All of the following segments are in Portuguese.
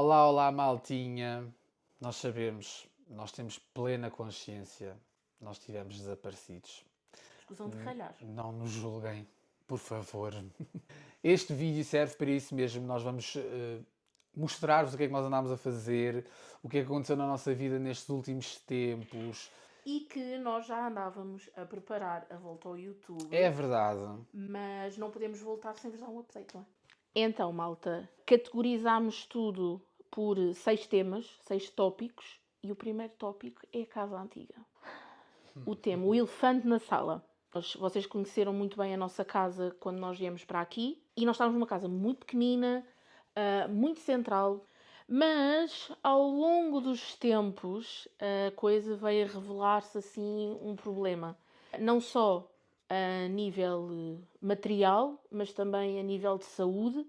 Olá, olá, maltinha. Nós sabemos, nós temos plena consciência, nós estivemos desaparecidos. Escusam de ralhar. Não nos julguem, por favor. Este vídeo serve para isso mesmo. Nós vamos mostrar-vos o que é que nós andámos a fazer, o que é que aconteceu na nossa vida nestes últimos tempos. E que nós já andávamos a preparar a volta ao YouTube. É verdade. Mas não podemos voltar sem vos dar um update, não é? Então, malta, categorizámos tudo por 6 temas, 6 tópicos. E o primeiro tópico é a casa antiga. O tema, o elefante na sala. Vocês conheceram muito bem a nossa casa quando nós viemos para aqui. E nós estávamos numa casa muito pequenina, muito central. Mas, ao longo dos tempos, a coisa veio a revelar-se assim um problema. Não só a nível material, mas também a nível de saúde,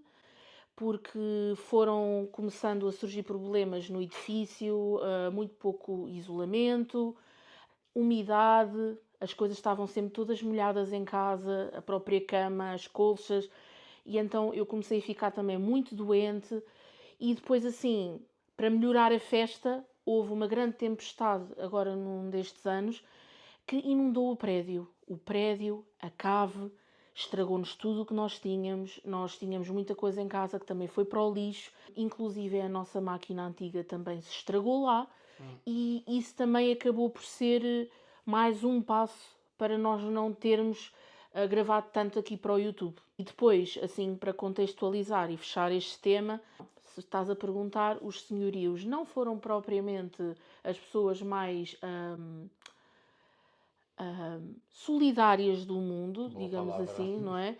porque foram começando a surgir problemas no edifício, muito pouco isolamento, umidade, as coisas estavam sempre todas molhadas em casa, a própria cama, as colchas, e então eu comecei a ficar também muito doente. E depois, assim, para melhorar a festa, houve uma grande tempestade agora num destes anos que inundou o prédio. O prédio, a cave, estragou-nos tudo o que nós tínhamos. Nós tínhamos muita coisa em casa que também foi para o lixo. Inclusive a nossa máquina antiga também se estragou lá. E isso também acabou por ser mais um passo para nós não termos gravado tanto aqui para o YouTube. E depois, assim, para contextualizar e fechar este tema, se estás a perguntar, os senhorios não foram propriamente as pessoas mais solidárias do mundo, Boa digamos palavra. assim, não é?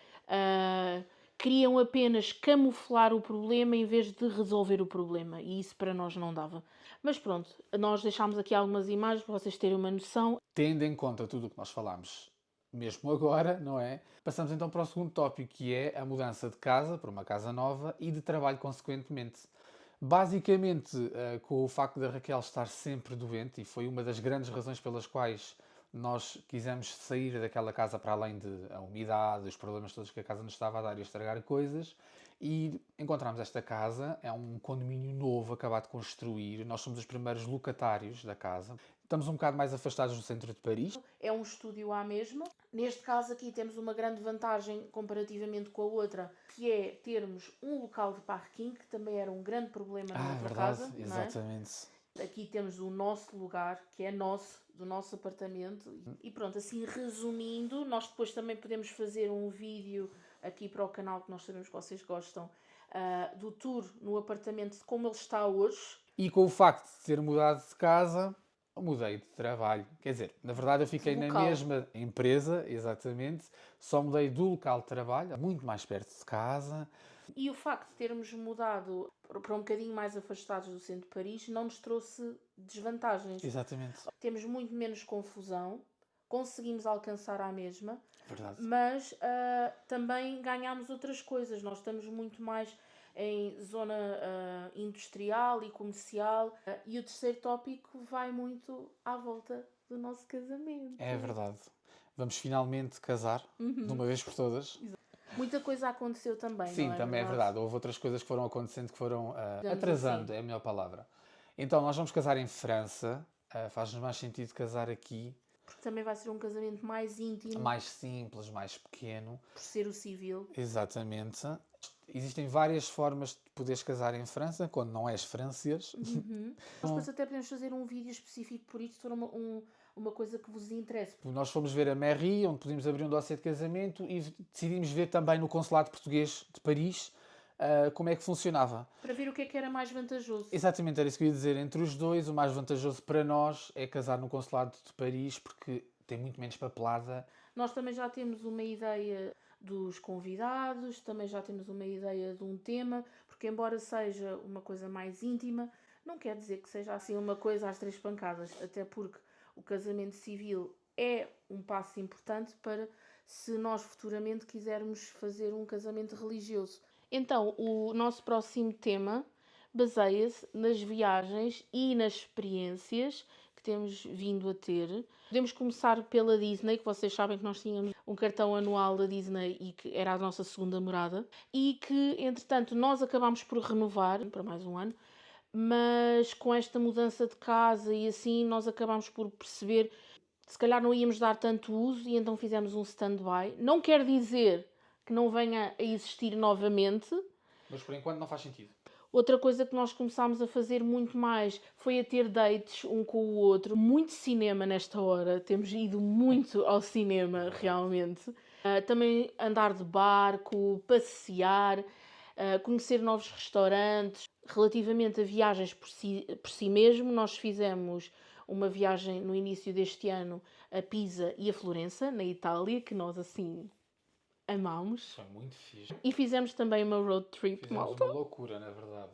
Queriam apenas camuflar o problema em vez de resolver o problema, e isso para nós não dava. Mas pronto, nós deixámos aqui algumas imagens para vocês terem uma noção. Tendo em conta tudo o que nós falámos, mesmo agora, não é? Passamos então para o segundo tópico, que é a mudança de casa para uma casa nova e de trabalho consequentemente. Basicamente, com o facto da Raquel estar sempre doente, e foi uma das grandes razões pelas quais nós quisemos sair daquela casa, para além da umidade, os problemas todos que a casa nos estava a dar e a estragar coisas, e encontramos esta casa. É um condomínio novo, acabado de construir. Nós somos os primeiros locatários da casa. Estamos um bocado mais afastados do centro de Paris. É um estúdio à mesma. Neste caso aqui temos uma grande vantagem comparativamente com a outra, que é termos um local de parking, que também era um grande problema na outra Verdade, casa. exatamente. Não é? Aqui temos o nosso lugar, que é nosso, do nosso apartamento. E pronto, assim resumindo, nós depois também podemos fazer um vídeo aqui para o canal, que nós sabemos que vocês gostam, do tour no apartamento, de como ele está hoje. E com o facto de ter mudado de casa, eu mudei de trabalho. Quer dizer, na verdade eu fiquei na mesma empresa, exatamente, só mudei do local de trabalho, muito mais perto de casa. E o facto de termos mudado para um bocadinho mais afastados do centro de Paris não nos trouxe desvantagens. Exatamente. Temos muito menos confusão, conseguimos alcançar a mesma, Verdade. mas também ganhámos outras coisas. Nós estamos muito mais em zona industrial e comercial. E o terceiro tópico vai muito à volta do nosso casamento. É verdade. Vamos finalmente casar, de uma vez por todas. Muita coisa aconteceu também, Sim, não é? também é verdade. Houve outras coisas que foram acontecendo, que foram atrasando, assim. é a melhor palavra. Então, nós vamos casar em França. Faz-nos mais sentido casar aqui. Porque também vai ser um casamento mais íntimo. Mais simples, mais pequeno. Por ser o civil. Exatamente. Existem várias formas de poderes casar em França, quando não és francês. Nós depois até podemos fazer um vídeo específico por isso, se for uma coisa que vos interesse. Nós fomos ver a mairie, onde podíamos abrir um dossiê de casamento, e decidimos ver também no consulado português de Paris como é que funcionava. Para ver o que era mais vantajoso. Exatamente, era isso que eu ia dizer. Entre os dois, o mais vantajoso para nós é casar no consulado de Paris, porque tem muito menos papelada. Nós também já temos uma ideia dos convidados, também já temos uma ideia de um tema, porque embora seja uma coisa mais íntima, não quer dizer que seja assim uma coisa às 3 pancadas, até porque o casamento civil é um passo importante para se nós futuramente quisermos fazer um casamento religioso. Então, o nosso próximo tema baseia-se nas viagens e nas experiências que temos vindo a ter. Podemos começar pela Disney, que vocês sabem que nós tínhamos um cartão anual da Disney e que era a nossa segunda morada, e que, entretanto, nós acabámos por renovar para mais um ano, mas com esta mudança de casa e assim nós acabámos por perceber que se calhar não íamos dar tanto uso e então fizemos um stand-by. Não quer dizer que não venha a existir novamente. Mas por enquanto não faz sentido. Outra coisa que nós começámos a fazer muito mais foi a ter dates um com o outro. Muito cinema nesta hora, temos ido muito ao cinema realmente. Também andar de barco, passear, conhecer novos restaurantes. Relativamente a viagens por si mesmo, nós fizemos uma viagem no início deste ano a Pisa e a Florença, na Itália, que nós assim amámos. Foi muito fixe. E fizemos também uma road trip, Fizemos malta. uma loucura, na verdade.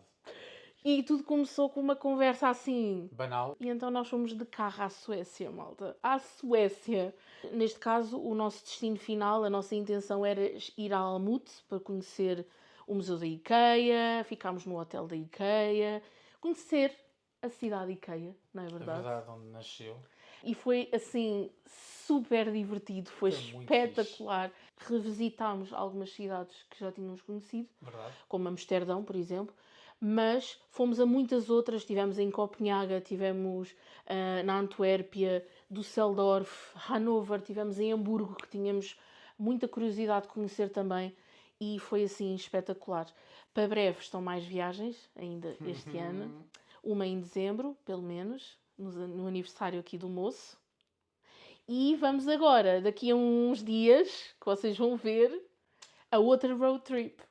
E tudo começou com uma conversa assim. Banal. E então nós fomos de carro à Suécia, malta. À Suécia! Neste caso, o nosso destino final, a nossa intenção era ir a Almut para conhecer o Museu da IKEA, ficámos no hotel da IKEA, conhecer a cidade IKEA, não é É verdade? verdade, onde nasceu. E foi assim super divertido, foi muito espetacular. Revisitámos algumas cidades que já tínhamos conhecido, Verdade. como Amsterdão, por exemplo, mas fomos a muitas outras. Estivemos em Copenhaga, estivemos na Antuérpia, Düsseldorf, Hannover, estivemos em Hamburgo, que tínhamos muita curiosidade de conhecer também, e foi assim espetacular. Para breve estão mais viagens, ainda este ano, uma em dezembro, pelo menos, no aniversário aqui do moço. E vamos agora, daqui a uns dias, que vocês vão ver, a outra road trip.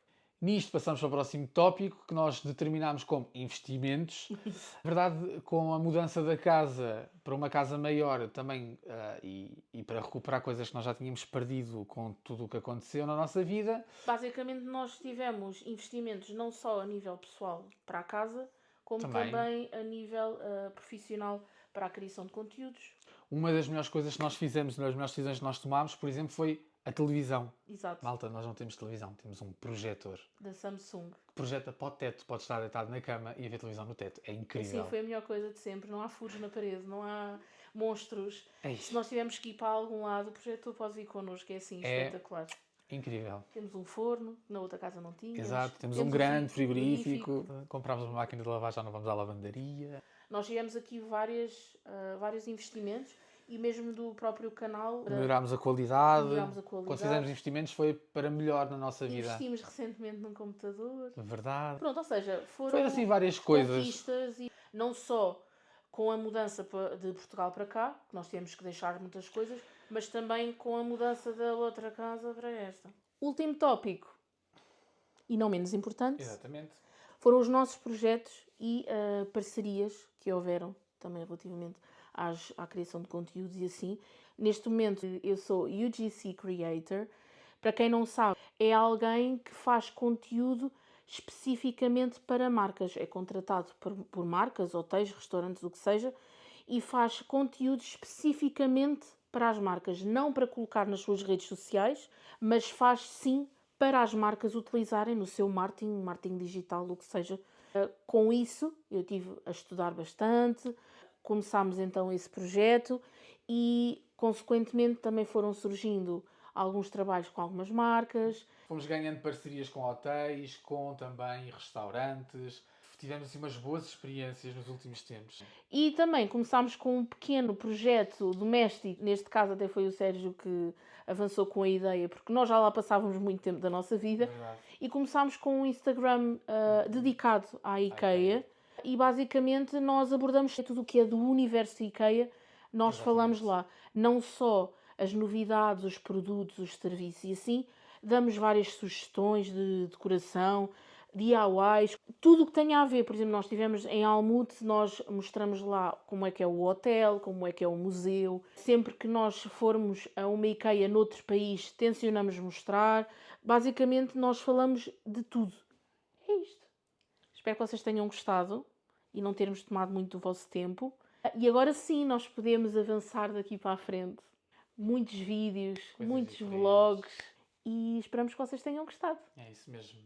Nisto passamos para o próximo tópico, que nós determinamos como investimentos. Na verdade, com a mudança da casa para uma casa maior também, e para recuperar coisas que nós já tínhamos perdido com tudo o que aconteceu na nossa vida. Basicamente nós tivemos investimentos não só a nível pessoal para a casa, como também a nível profissional para a criação de conteúdos. Uma das melhores coisas que nós fizemos, uma das melhores decisões que nós tomámos, por exemplo, foi a televisão. Exato. Malta, nós não temos televisão, temos um projetor. Da Samsung. Que projeta para o teto, pode estar deitado na cama e ver televisão no teto. É incrível. Assim, foi a melhor coisa de sempre. Não há furos na parede, não há monstros. É isso. Se nós tivermos que ir para algum lado, o projetor pode vir connosco. É assim, espetacular. Incrível. Temos um forno, na outra casa não tínhamos. Exato, temos um grande frigorífico. Comprámos uma máquina de lavar, já não vamos à lavandaria. Nós tivemos aqui vários investimentos e mesmo do próprio canal. Melhorámos a qualidade. Quando fizemos investimentos foi para melhor na nossa vida. Investimos recentemente num computador. Verdade. Pronto, ou seja, foram foi assim várias coisas. Conquistas e não só com a mudança de Portugal para cá, que nós tivemos que deixar muitas coisas, mas também com a mudança da outra casa para esta. Último tópico, e não menos importante, Exatamente, foram os nossos projetos e parcerias que houveram também relativamente à criação de conteúdos e assim. Neste momento eu sou UGC Creator. Para quem não sabe, é alguém que faz conteúdo especificamente para marcas. É contratado por marcas, hotéis, restaurantes, o que seja, e faz conteúdo especificamente para as marcas. Não para colocar nas suas redes sociais, mas faz sim para as marcas utilizarem no seu marketing digital, o que seja. Com isso, eu tive a estudar bastante. Começámos então esse projeto e, consequentemente, também foram surgindo alguns trabalhos com algumas marcas. Fomos ganhando parcerias com hotéis, com também restaurantes. Tivemos assim, umas boas experiências nos últimos tempos. E também começámos com um pequeno projeto doméstico. Neste caso até foi o Sérgio que avançou com a ideia, porque nós já lá passávamos muito tempo da nossa vida. Verdade. E começámos com um Instagram dedicado à IKEA. E basicamente nós abordamos tudo o que é do universo IKEA. Nós falamos lá não só as novidades, os produtos, os serviços e assim, damos várias sugestões de decoração, DIYs, tudo o que tenha a ver. Por exemplo, nós estivemos em Almut, nós mostramos lá como é que é o hotel, como é que é o museu. Sempre que nós formos a uma IKEA noutro país, tencionamos mostrar. Basicamente, nós falamos de tudo. É isto. Espero que vocês tenham gostado e não termos tomado muito do vosso tempo. E agora sim, nós podemos avançar daqui para a frente. Muitos vídeos, muitos vlogs e esperamos que vocês tenham gostado. É isso mesmo.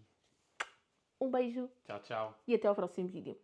Um beijo. Tchau, tchau. E até ao próximo vídeo.